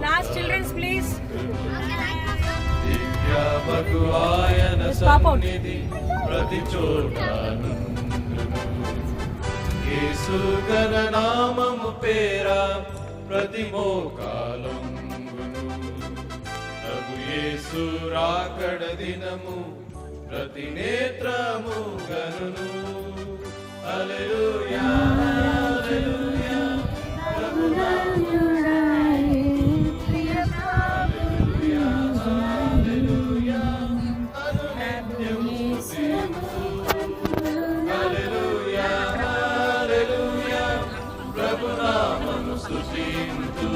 Last children's please. Stop out. యేసు ఘన నామము పేర ప్రతి మోకాలొంగును. ప్రభు యేసు రాకడ దినము ప్రతి నేత్రము గనును. హల్లెలూయా హల్లెలూయా ప్రభు నామము హల్లెలూయా హల్లెలూయా అనునిత్యం స్తుతింతు. హల్లెలూయా హల్లెలూయా ప్రభు నామము స్తుతింతు.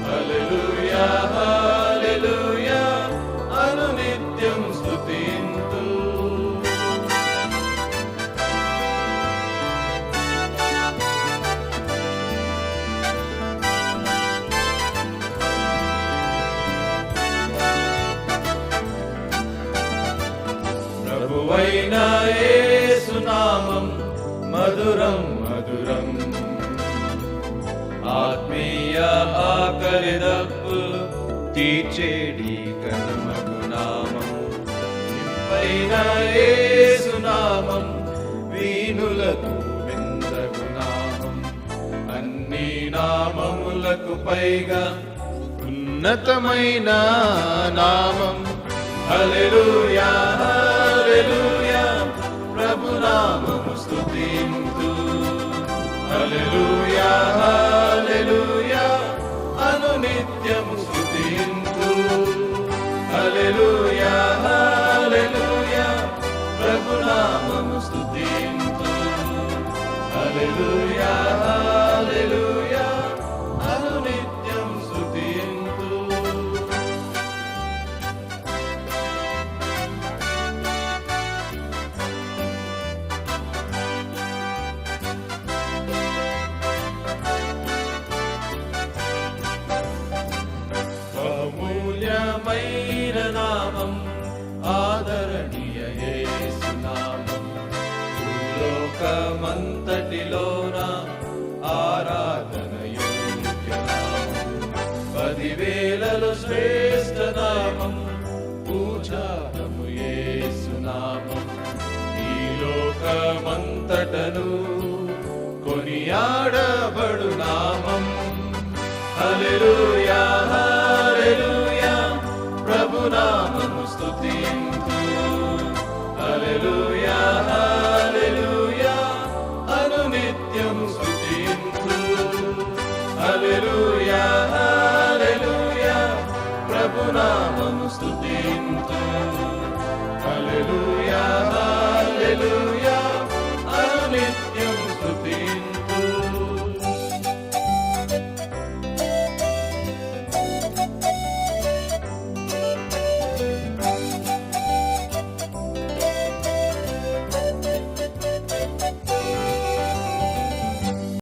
హల్లెలూయా హల్లెలూయా అనునిత్యం స్తుతింతు. ప్రభువైన యేసు నామం మధురం మధురం. ఆత్మీయ ఆకలి దప్పులు తీర్చేడి కనమగు నామం. ఇంపైన యేసు నామం వీణులకు విందగు నామం. అన్ని నామములకు పైగా ఉన్నతమైన నామం. హల్లెలూయా హల్లెలూయా ప్రభు నామము స్తుతింతు. హల్లెలూయా హల్లెలూయా అనునిత్యము స్తుతింతు. హల్లెలూయా హల్లెలూయా ప్రభు నామము స్తుతింతు. హల్లెలూయా హల్లెలూయా అనునిత్యం స్తుతింతు. అమూల్యమైన నామం ఆదరణీయ యేసు నామం. భూలోకమంతటిలోన ఆరాధన యోగ్య నామం. 10,000లో శ్రేష్ఠ నామం పూజారము యేసు నామం. ఈ లోకమంతటను కొనియాడబడు నామం. హల్లెలూయా హల్లెలూయా ప్రభు నామము స్తుతింతు. హల్లెలూయా హల్లెలూయా అనునిత్యం స్తుతింతు. హల్లెలూయా హల్లెలూయా ప్రభు నామము స్తుతింతు. హల్లెలూయా హల్లెలూయా అనునిత్యం